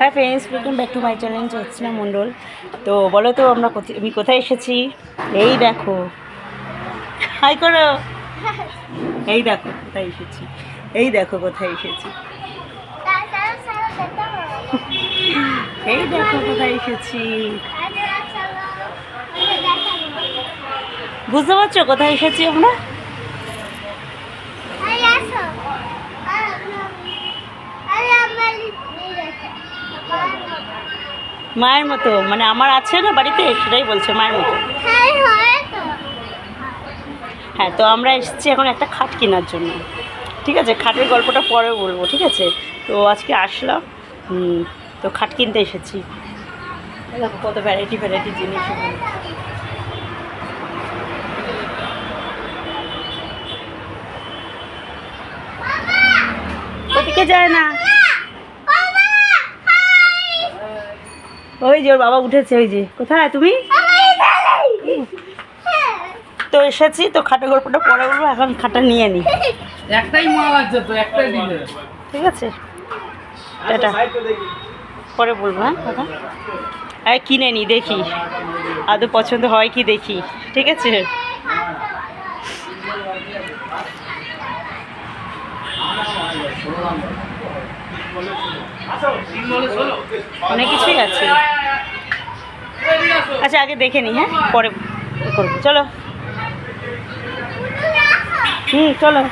High friends, welcome back to my channel Jyotsna Mondal. তো বলো তো আমি কোথায় এসেছি? এই দেখো, হাই করো। এই দেখো কোথায় এসেছি, এই দেখো কোথায় এসেছি, এই দেখো কোথায় এসেছি। বুঝতে পারছো কোথায় এসেছি আমরা? মায়ের মতো, মানে আমার আছে না বাড়িতে, সেটাই বলছে মায়ের মতো। হ্যাঁ, তো আমরা এসেছি এখন একটা খাট কেনার জন্য। ঠিক আছে, খাটের গল্পটা পরে বলবো, ঠিক আছে? তো আজকে আসলাম, তো খাট কিনতে এসেছি। দেখো কত ভ্যারাইটি ভ্যারাইটি জিনিস। ওদিকে যায় না, ওই যে ওর বাবা উঠেছে, ওই যে। কোথায় তুমি? তো এসেছি, তো খাটের গল্পটা পরে বলবো, এখন খাটটা নিয়ে নিই। একটাই মাল আছে তো, একটাই দিলে ঠিক আছে, টাটা, পরে বলবো। হ্যাঁ কথা, আরে কিনে নিই, দেখি আদৌ পছন্দ হয় কি দেখি, ঠিক আছে? অনেক কিছুই আছে। আচ্ছা আগে দেখে নিই, হ্যাঁ পরে করবো, চলো। চলো।